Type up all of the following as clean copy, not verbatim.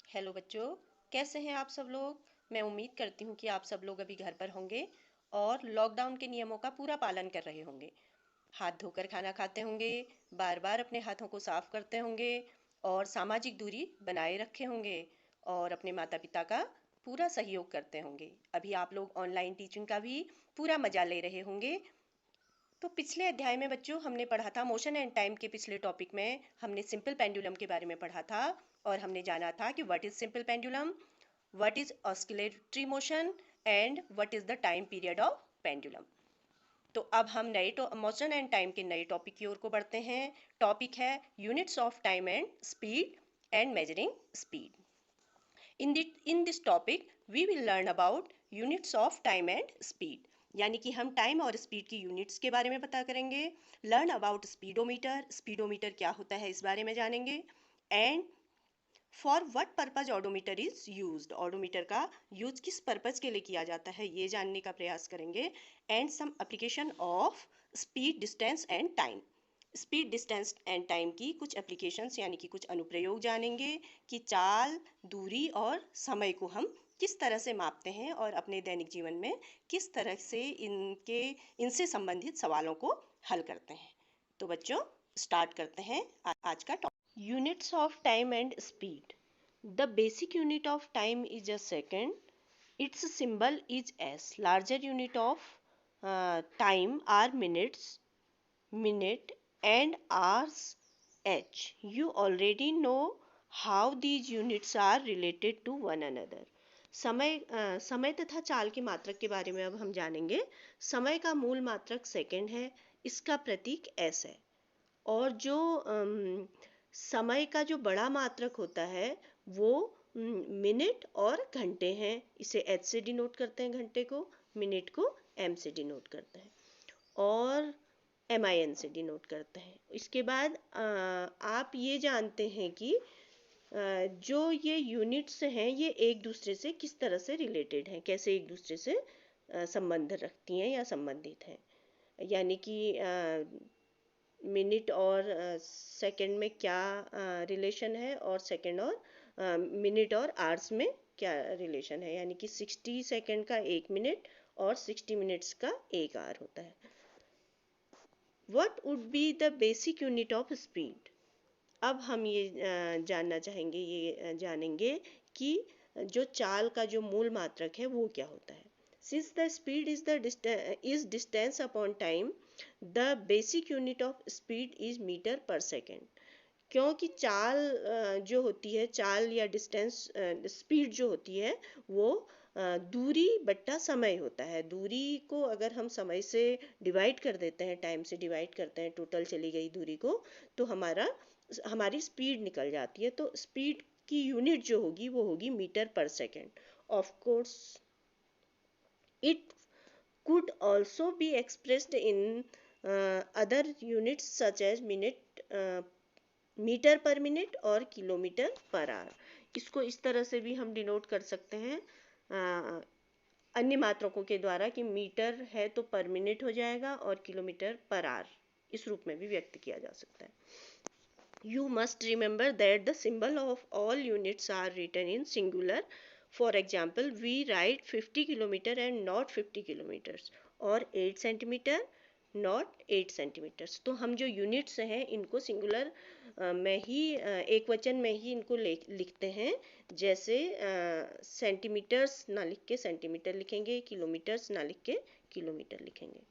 Hello बच्चों, कैसे हैं आप सब लोग। मैं उम्मीद करती हूँ कि आप सब लोग अभी घर पर होंगे और लॉकडाउन के नियमों का पूरा पालन कर रहे होंगे। हाथ धोकर खाना खाते होंगे, बार बार अपने हाथों को साफ करते होंगे और सामाजिक दूरी बनाए रखे होंगे और अपने माता पिता का पूरा सहयोग करते होंगे। अभी आप लोग ऑनलाइन टीचिंग का भी पूरा मजा ले रहे होंगे। तो पिछले अध्याय में बच्चों हमने पढ़ा था, मोशन एंड टाइम के पिछले टॉपिक में हमने सिंपल पेंडुलम के बारे में पढ़ा था और हमने जाना था कि what is simple pendulum, what is oscillatory motion and what is the time period of pendulum. तो अब हम नए मोशन एंड टाइम के नए टॉपिक की ओर को बढ़ते हैं। टॉपिक है units of time and speed and measuring speed. In this topic we will learn about units of time and speed, यानी कि हम टाइम और स्पीड की यूनिट्स के बारे में पता करेंगे। लर्न अबाउट स्पीडोमीटर, स्पीडोमीटर क्या होता है इस बारे में जानेंगे। And for what purpose odometer is used, odometer का यूज किस पर्पज के लिए किया जाता है ये जानने का प्रयास करेंगे। And some application of speed, distance and time, speed, distance and time की कुछ एप्लीकेशंस यानी कि कुछ अनुप्रयोग जानेंगे कि चाल, दूरी और समय को हम किस तरह से मापते हैं और अपने दैनिक जीवन में किस तरह से इनसे संबंधित सवालों को हल करते हैं। तो बच्चों स्टार्ट करते हैं आज का topic. Units of time and speed. The basic unit of time is a second, its symbol is S. Larger unit of time are minutes, minute and hours h. You already know how these units are related to one another. समय तथा चाल के मात्रक के बारे में अब हम जानेंगे। समय का मूल मात्रक सेकंड है, इसका प्रतीक s है। और जो समय का जो बड़ा मात्रक होता है वो मिनट और घंटे हैं। इसे h से डिनोट करते हैं घंटे को, मिनट को m से डिनोट करते हैं और MIN से डिनोट करते हैं। इसके बाद आप ये जानते हैं कि जो ये यूनिट्स हैं ये एक दूसरे से किस तरह से रिलेटेड हैं, कैसे एक दूसरे से संबंध रखती हैं या संबंधित हैं। यानी कि मिनट और सेकंड में क्या रिलेशन है और सेकंड और मिनट और आवर्स में क्या रिलेशन है। यानी कि 60 सेकंड का 1 मिनट और 60 मिनट्स का 1 आवर होता है। What would be the basic unit of speed? अब हम ये जानना चाहेंगे, ये जानेंगे कि जो चाल का जो मूल मात्रक है वो क्या होता है। Since the speed is distance upon time, the basic unit of speed is meter per second. क्योंकि चाल जो होती है, चाल या डिस्टेंस, स्पीड जो होती है वो दूरी बट्टा समय होता है। दूरी को अगर हम समय से डिवाइड कर देते हैं, टाइम से डिवाइड करते हैं टोटल चली गई दूरी को, तो हमारी स्पीड निकल जाती है। तो स्पीड की यूनिट जो होगी वो होगी metre per second. Of course it could also be expressed in other units such as metre per minute और किलोमीटर पर आवर। इसको इस तरह से भी हम डिनोट कर सकते हैं अन्य मात्रकों के द्वारा कि मीटर है तो पर मिनट हो जाएगा और किलोमीटर पर आवर इस रूप में भी व्यक्त किया जा सकता है। You must remember that the symbol of all units are written in singular. For example, we write 50 kilometer and not 50 kilometers और 8 centimeter not 8 centimeters। तो हम जो यूनिट्स हैं इनको सिंगुलर में ही, एक वचन में ही इनको लिखते हैं। जैसे सेंटीमीटर्स ना लिख के सेंटीमीटर लिखेंगे, किलोमीटर्स ना लिख के किलोमीटर लिखेंगे।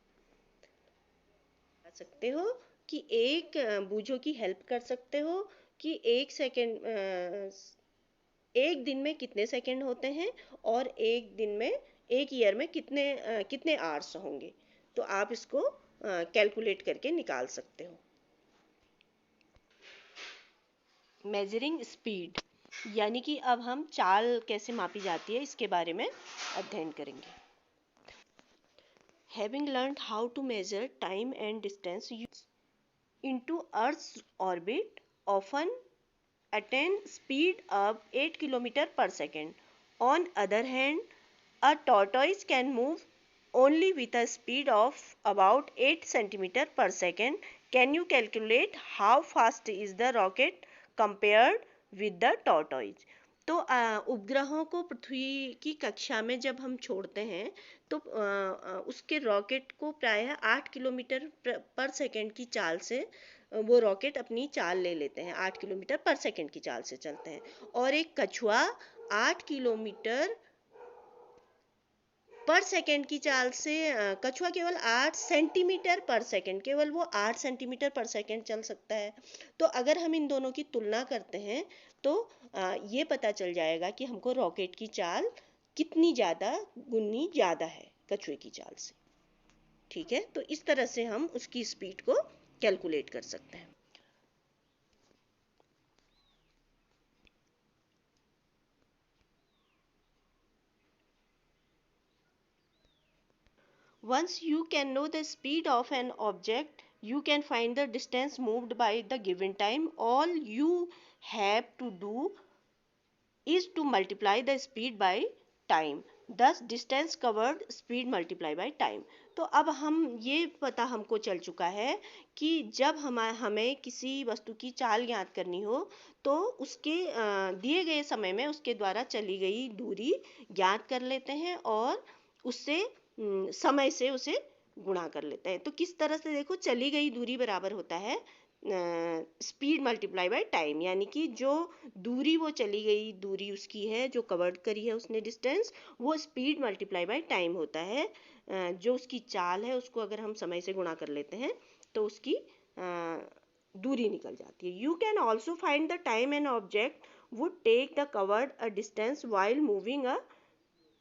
सकते हो कि एक बूझो की हेल्प कर सकते हो कि एक दिन में कितने सेकंड होते हैं और एक दिन में, एक ईयर में कितने आवर्स होंगे। तो आप इसको कैलकुलेट करके निकाल सकते हो। मेजरिंग स्पीड, यानी कि अब हम चाल कैसे मापी जाती है इसके बारे में अध्ययन करेंगे। Having learned how to measure time and distance into Earth's orbit, often attain speed of 8 km per second. On other hand, a tortoise can move only with a speed of about 8 cm per second. Can you calculate how fast is the rocket compared with the tortoise? तो उपग्रहों को पृथ्वी की कक्षा में जब हम छोड़ते हैं तो उसके रॉकेट को प्रायः 8 किलोमीटर पर सेकंड की चाल से वो रॉकेट अपनी चाल ले लेते हैं, 8 किलोमीटर पर सेकंड की चाल से चलते हैं। और एक कछुआ 8 किलोमीटर पर सेकंड की चाल से कछुआ केवल 8 सेंटीमीटर पर सेकंड, केवल वो 8 सेंटीमीटर पर सेकंड चल सकता है। तो अगर हम इन दोनों की तुलना करते हैं तो ये पता चल जाएगा कि हमको रॉकेट की चाल कितनी ज़्यादा गुनी ज़्यादा है कछुए की चाल से। ठीक है, तो इस तरह से हम उसकी स्पीड को कैलकुलेट कर सकते हैं। Once you can know the speed of an object, you can find the distance moved by the given time. All you have to do is to multiply the speed by time. Thus distance covered speed multiply by time. तो अब हम ये पता हमको चल चुका है कि जब हमें किसी वस्तु की चाल ज्ञात करनी हो तो उसके दिए गए समय में उसके द्वारा चली गई दूरी ज्ञात कर लेते हैं और उससे समय से उसे गुणा कर लेते हैं। तो किस तरह से देखो, चली गई दूरी बराबर होता है स्पीड मल्टीप्लाई बाय टाइम, यानी कि जो दूरी वो चली गई दूरी उसकी है जो कवर्ड करी है उसने डिस्टेंस, वो स्पीड मल्टीप्लाई बाय टाइम होता है। जो उसकी चाल है उसको अगर हम समय से गुणा कर लेते हैं तो उसकी दूरी निकल जाती है। You can also find the time an object would take the covered a distance while moving a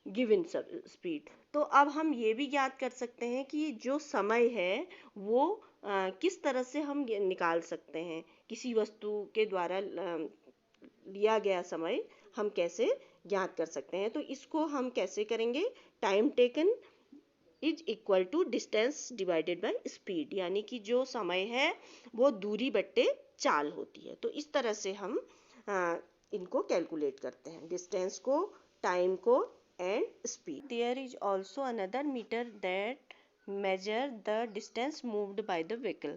given speed. तो अब हम ये भी ज्ञात कर सकते हैं कि जो समय है वो किस तरह से हम निकाल सकते हैं, किसी वस्तु के द्वारा लिया गया समय हम कैसे ज्ञात कर सकते हैं। तो इसको हम कैसे करेंगे, time taken is equal to distance divided by speed, यानी कि जो समय है वो दूरी बट्टे चाल होती है। तो इस तरह से हम इनको कैलकुलेट करते हैं, डिस्टेंस को, टाइम को and speed. There is also another meter that measure the distance moved by the vehicle.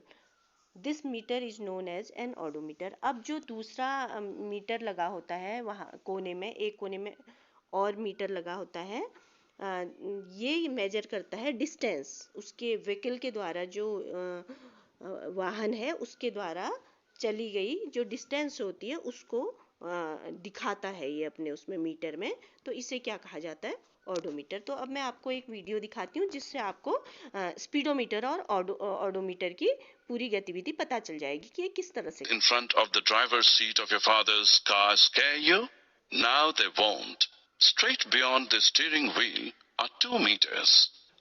This meter is known as an odometer. अब जो दूसरा मीटर लगा होता है वहाँ कोने में, एक कोने में और मीटर लगा होता है, ये मेजर करता है डिस्टेंस, उसके व्हीकल के द्वारा, जो वाहन है उसके द्वारा चली गई जो डिस्टेंस होती है उसको दिखाता है ये अपने उसमें मीटर में। तो इसे क्या कहा जाता है, ऑडोमीटर। तो अब मैं आपको एक वीडियो दिखाती हूँ जिससे आपको स्पीडोमीटर और ऑडोमीटर की पूरी गतिविधि पता चल जाएगी कि ये किस तरह से। In front of the driver's seat of your father's car scare you? Now they won't. Straight beyond the steering wheel are 2 meters.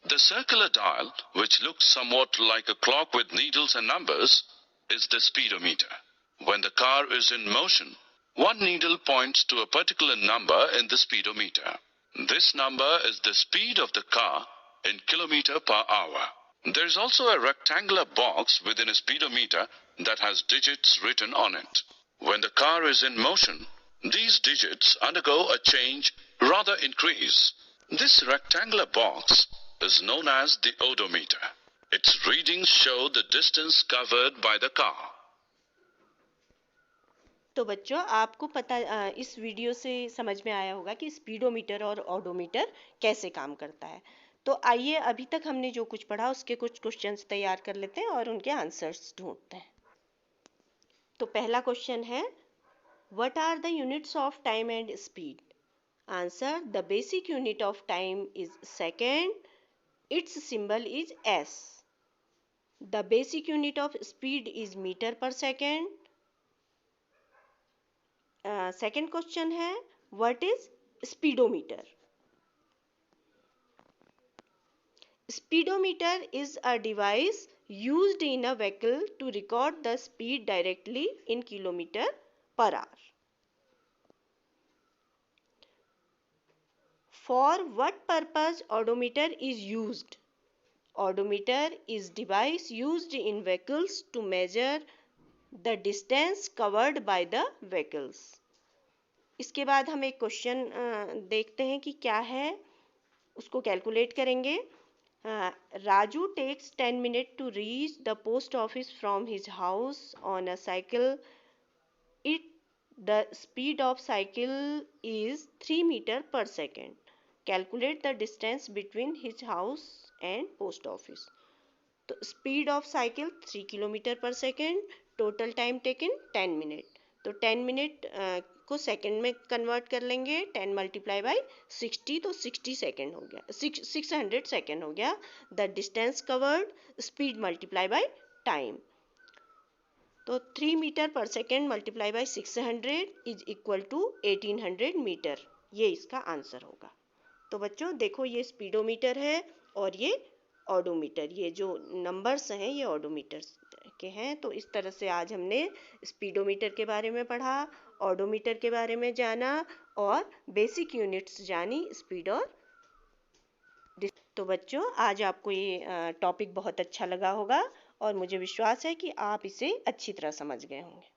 The circular dial, which looks somewhat like a clock with needles and numbers, is the speedometer. When the car is in motion, one needle points to a particular number in the speedometer. This number is the speed of the car in kilometer per hour. There is also a rectangular box within a speedometer that has digits written on it. When the car is in motion, these digits undergo a change, rather increase. This rectangular box is known as the odometer. Its readings show the distance covered by the car. तो बच्चों आपको पता इस video से समझ में आया होगा कि स्पीडोमीटर और ऑडोमीटर कैसे काम करता है। तो आइए अभी तक हमने जो कुछ पढ़ा उसके कुछ क्वेश्चंस तैयार कर लेते हैं और उनके आंसर्स ढूंढते हैं। तो पहला क्वेश्चन है, what are the units of time and speed? Answer, the basic unit of time is second, its symbol is S. The basic unit of speed is metre per second. Second question है, what is speedometer? Speedometer is a device used in a vehicle to record the speed directly in kilometer per hour. For what purpose odometer is used? Odometer is device used in vehicles to measure the distance covered by the vehicles. इसके बाद हम एक question देखते हैं कि क्या है, उसको कैलकुलेट करेंगे। Raju takes 10 minutes to reach the post office from his house on a cycle. It The speed of cycle is 3 meter per second. Calculate the distance between his house and post office. तो speed of cycle 3 kilometre पर second, total time taken 10 minute. तो 10 minute को second में convert कर लेंगे, 10 multiply by 60 तो 60 second हो गया, 600 सेकेंड हो गया। The distance covered, speed multiply by time, तो 3 metre per second multiply by 600 is equal to 1800 metre, ये इसका आंसर होगा। तो बच्चों देखो, ये स्पीडोमीटर है और ये ऑडोमीटर, ये जो नंबर्स हैं ये ऑडोमीटर के हैं। तो इस तरह से आज हमने स्पीडोमीटर के बारे में पढ़ा, ऑडोमीटर के बारे में जाना और बेसिक यूनिट्स जानी, स्पीड और तो बच्चों आज आपको ये टॉपिक बहुत अच्छा लगा होगा और मुझे विश्वास है कि आप इसे अच्छी तरह समझ गए होंगे।